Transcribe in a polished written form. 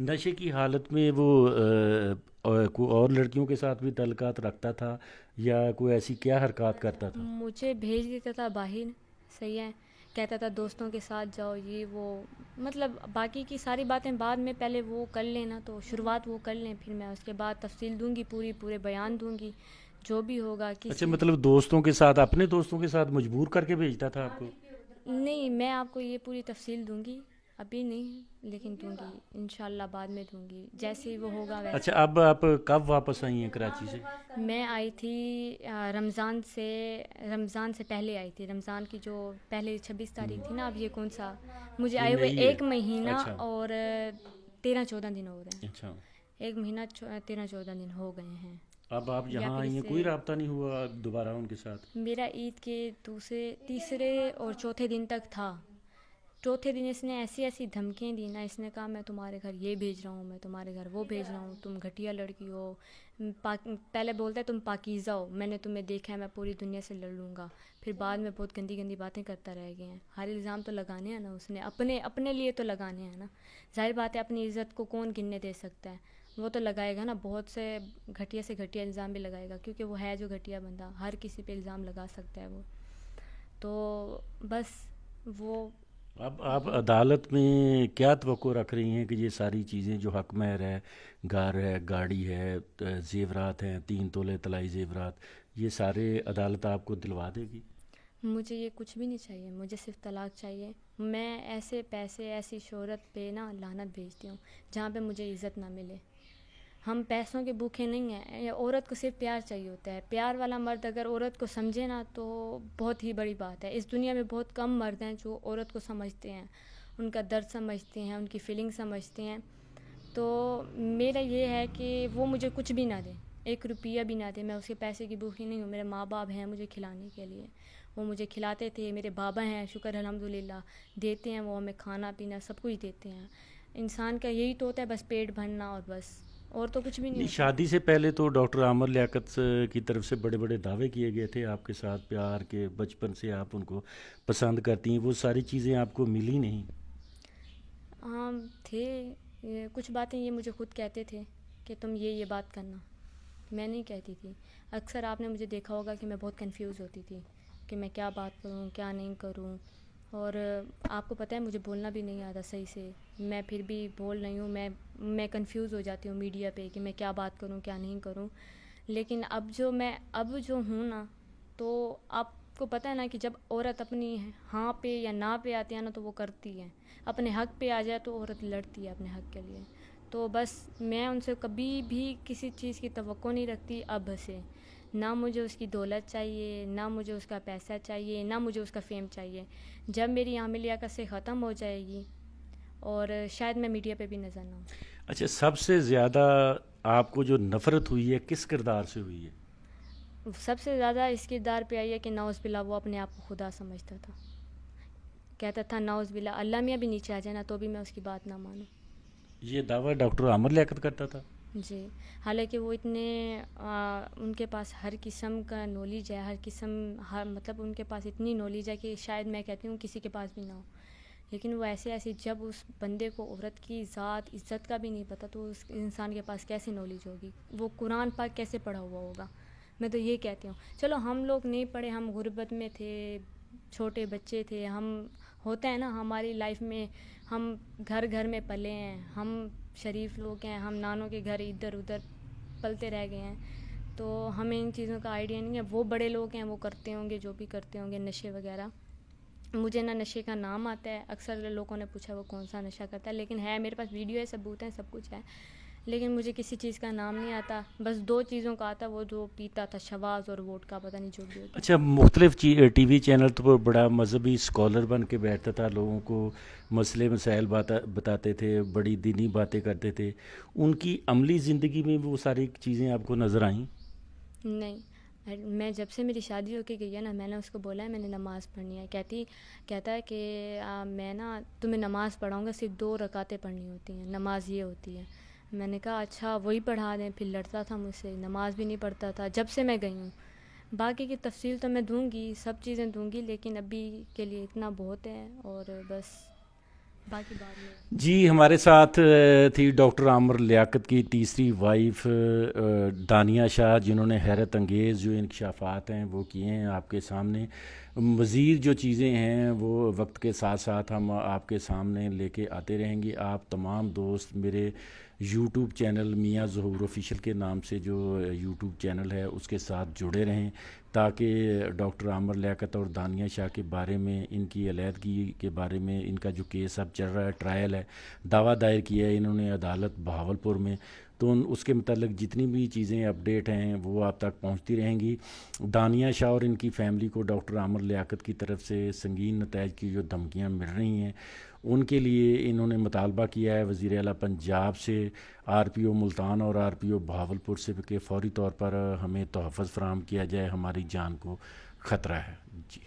نشے کی حالت میں وہ کوئی اور لڑکیوں کے ساتھ بھی تعلقات رکھتا تھا یا کوئی ایسی کیا حرکات کرتا تھا؟ مجھے بھیج دیتا تھا باہر، صحیح ہے، کہتا تھا دوستوں کے ساتھ جاؤ، یہ وہ، مطلب باقی کی ساری باتیں بعد میں، پہلے وہ کر لینا، تو شروعات وہ کر لیں، پھر میں اس کے بعد تفصیل دوں گی، پورے بیان دوں گی جو بھی ہوگا اچھا، کسی. مطلب دوستوں کے ساتھ، اپنے دوستوں کے ساتھ مجبور کر کے بھیجتا تھا آپ کو؟ نہیں، میں آپ کو یہ پوری تفصیل دوں گی، ابھی نہیں لیکن دوں گی انشاءاللہ، بعد میں دوں گی جیسے ہی وہ ہوگا ویسے. اچھا، اب آپ کب واپس آئی ہیں کراچی سے؟ میں آئی تھی رمضان سے پہلے آئی تھی، رمضان کی جو پہلے 26 تاریخ تھی نا، اب یہ کون سا، مجھے یہ آئے ہوئے نہیں ہے. 1 مہینہ اچھا اور 13-14 دن ہو رہے ہیں. اچھا. 1 مہینہ 13-14 دن ہو گئے ہیں. اب آپ یا یہاں پھر آئی اس ہیں، سے کوئی رابطہ نہیں ہوا دوبارہ ان کے ساتھ؟ میرا عید کے تیسرے اور چوتھے دن تک تھا. چوتھے دن اس نے ایسی دھمکیاں دی نا، اس نے کہا میں تمہارے گھر یہ بھیج رہا ہوں، میں تمہارے گھر وہ بھیج رہا ہوں، تم گھٹیا لڑکی ہو. پہلے بولتا ہے تم پاکیزہ ہو، میں نے تمہیں دیکھا ہے، میں پوری دنیا سے لڑ لوں گا. پھر بعد میں بہت گندی باتیں کرتا رہ گئے ہیں. ہر الزام تو لگانے ہیں نا اس نے، اپنے لیے تو لگانے ہیں نا. ظاہر بات ہے، اپنی عزت کو کون گننے دے سکتا ہے، وہ تو لگائے گا نا. بہت سے گھٹیا الزام بھی لگائے گا، کیونکہ وہ ہے جو گھٹیا بندہ، ہر کسی پہ الزام لگا سکتا ہے وہ. تو بس وہ. اب آپ عدالت میں کیا توقع رکھ رہی ہیں کہ یہ ساری چیزیں جو حق مہر ہے، گھر ہے، گاڑی ہے، زیورات ہیں، 3 تولے طلائی زیورات، یہ سارے عدالت آپ کو دلوا دے گی؟ مجھے یہ کچھ بھی نہیں چاہیے، مجھے صرف طلاق چاہیے. میں ایسے پیسے، ایسی شہرت پہ نا لعنت بھیجتی ہوں جہاں پہ مجھے عزت نہ ملے. ہم پیسوں کے بھوکے نہیں ہیں. عورت کو صرف پیار چاہیے ہوتا ہے. پیار والا مرد اگر عورت کو سمجھے نا تو بہت ہی بڑی بات ہے. اس دنیا میں بہت کم مرد ہیں جو عورت کو سمجھتے ہیں، ان کا درد سمجھتے ہیں، ان کی فیلنگ سمجھتے ہیں. تو میرا یہ ہے کہ وہ مجھے کچھ بھی نہ دے، 1 روپیہ بھی نہ دے. میں اس کے پیسے کی بھوکی نہیں ہوں. میرے ماں باپ ہیں مجھے کھلانے کے لیے، وہ مجھے کھلاتے تھے. میرے بابا ہیں، شکر الحمدللہ، دیتے ہیں، وہ ہمیں کھانا پینا سب کچھ دیتے ہیں. انسان کا یہی تو ہوتا ہے، بس پیٹ بھرنا، اور بس، اور تو کچھ بھی نہیں ہوتا. شادی سے پہلے تو ڈاکٹر عامر لیاقت کی طرف سے بڑے بڑے دعوے کیے گئے تھے آپ کے ساتھ، پیار کے، بچپن سے آپ ان کو پسند کرتی ہیں، وہ ساری چیزیں آپ کو ملی نہیں؟ ہاں تھے، کچھ باتیں یہ مجھے خود کہتے تھے کہ تم یہ بات کرنا، میں نہیں کہتی تھی. اکثر آپ نے مجھے دیکھا ہوگا کہ میں بہت کنفیوز ہوتی تھی کہ میں کیا بات کروں، کیا نہیں کروں. اور آپ کو پتہ ہے مجھے بولنا بھی نہیں آتا صحیح سے. میں پھر بھی بول رہی ہوں، میں کنفیوز ہو جاتی ہوں میڈیا پہ کہ میں کیا بات کروں، کیا نہیں کروں. لیکن اب جو ہوں نا، تو آپ کو پتہ ہے نا کہ جب عورت اپنی ہاں پہ یا نہ پہ آتی ہے نا تو وہ کرتی ہے. اپنے حق پہ آ جائے تو عورت لڑتی ہے اپنے حق کے لیے. تو بس میں ان سے کبھی بھی کسی چیز کی توقع نہیں رکھتی اب سے. نہ مجھے اس کی دولت چاہیے، نہ مجھے اس کا پیسہ چاہیے، نہ مجھے اس کا فیم چاہیے. جب میری عامر لیاقت سے ختم ہو جائے گی اور شاید میں میڈیا پہ بھی نظر نہ ہوں. اچھا، سب سے زیادہ آپ کو جو نفرت ہوئی ہے کس کردار سے ہوئی ہے؟ سب سے زیادہ اس کردار پہ آئی ہے کہ نعوذ باللہ وہ اپنے آپ کو خدا سمجھتا تھا. کہتا تھا نعوذ باللہ اللہ میاں بھی نیچے آ جائے نا تو بھی میں اس کی بات نہ مانوں. یہ دعویٰ ڈاکٹر عامر لیاقت کرتا تھا؟ جی، حالانکہ وہ اتنے ان کے پاس ہر قسم کا نالج ہے، مطلب ان کے پاس اتنی نالج ہے کہ شاید میں کہتی ہوں کسی کے پاس بھی نہ ہو. لیکن وہ ایسے جب اس بندے کو عورت کی ذات عزت کا بھی نہیں پتہ تو اس انسان کے پاس کیسے نالج ہوگی؟ وہ قرآن پاک کیسے پڑھا ہوا ہوگا؟ میں تو یہ کہتی ہوں. چلو ہم لوگ نہیں پڑھے، ہم غربت میں تھے، چھوٹے بچے تھے، ہم ہوتا ہے نا ہماری لائف میں، ہم گھر میں پلے ہیں، ہم شریف لوگ ہیں، ہم نانوں کے گھر ادھر ادھر پلتے رہ گئے ہیں، تو ہمیں ان چیزوں کا آئیڈیا نہیں ہے. وہ بڑے لوگ ہیں، وہ کرتے ہوں گے جو بھی کرتے ہوں گے، نشے وغیرہ. مجھے نہ نشے کا نام آتا ہے. اکثر لوگوں نے پوچھا وہ کون سا نشہ کرتا ہے، لیکن ہے میرے پاس ویڈیو ہے، ثبوت ہے، سب کچھ ہے. لیکن مجھے کسی چیز کا نام نہیں آتا. بس 2 چیزوں کا آتا، وہ جو پیتا تھا، شواز اور ووٹ کا، پتہ نہیں جو بھی ہوتا ہے. اچھا، مختلف ٹی وی چینل تو بڑا مذہبی اسکالر بن کے بیٹھتا تھا، لوگوں کو مسئلے مسائل بتاتے تھے، بڑی دینی باتیں کرتے تھے. ان کی عملی زندگی میں وہ ساری چیزیں آپ کو نظر آئیں؟ نہیں، میں جب سے میری شادی ہو کے گئی ہے نا، میں نے اس کو بولا ہے میں نے نماز پڑھنی ہے. کہتا ہے کہ میں نا تمہیں نماز پڑھاؤں گا، صرف 2 رکعتیں پڑھنی ہوتی ہیں، نماز یہ ہوتی ہے. میں نے کہا اچھا وہی پڑھا دیں. پھر لڑتا تھا مجھ سے، نماز بھی نہیں پڑھتا تھا جب سے میں گئی ہوں. باقی کی تفصیل تو میں دوں گی، سب چیزیں دوں گی، لیکن ابھی کے لیے اتنا بہت ہے. اور بس باقی بعد میں. جی ہمارے ساتھ تھی ڈاکٹر عامر لیاقت کی تیسری وائف دانیہ شاہ، جنہوں نے حیرت انگیز جو انکشافات ہیں وہ کیے ہیں آپ کے سامنے. مزید جو چیزیں ہیں وہ وقت کے ساتھ ساتھ ہم آپ کے سامنے لے کے آتے رہیں گے. آپ تمام دوست میرے یوٹیوب چینل میاں ظہور آفیشیل کے نام سے جو یوٹیوب چینل ہے اس کے ساتھ جڑے رہیں، تاکہ ڈاکٹر عامر لیاقت اور دانیہ شاہ کے بارے میں، ان کی علیحدگی کے بارے میں، ان کا جو کیس اب چل رہا ہے، ٹرائل ہے، دعویٰ دائر کیا ہے انہوں نے عدالت بہاولپور میں، تو اس کے متعلق جتنی بھی چیزیں اپڈیٹ ہیں وہ آپ تک پہنچتی رہیں گی. دانیہ شاہ اور ان کی فیملی کو ڈاکٹر عامر لیاقت کی طرف سے سنگین نتائج کی جو دھمکیاں مل رہی ہیں، ان کے لیے انہوں نے مطالبہ کیا ہے وزیر اعلیٰ پنجاب سے، آر پی او ملتان اور آر پی او بہاولپور سے کہ فوری طور پر ہمیں تحفظ فراہم کیا جائے، ہماری جان کو خطرہ ہے. جی.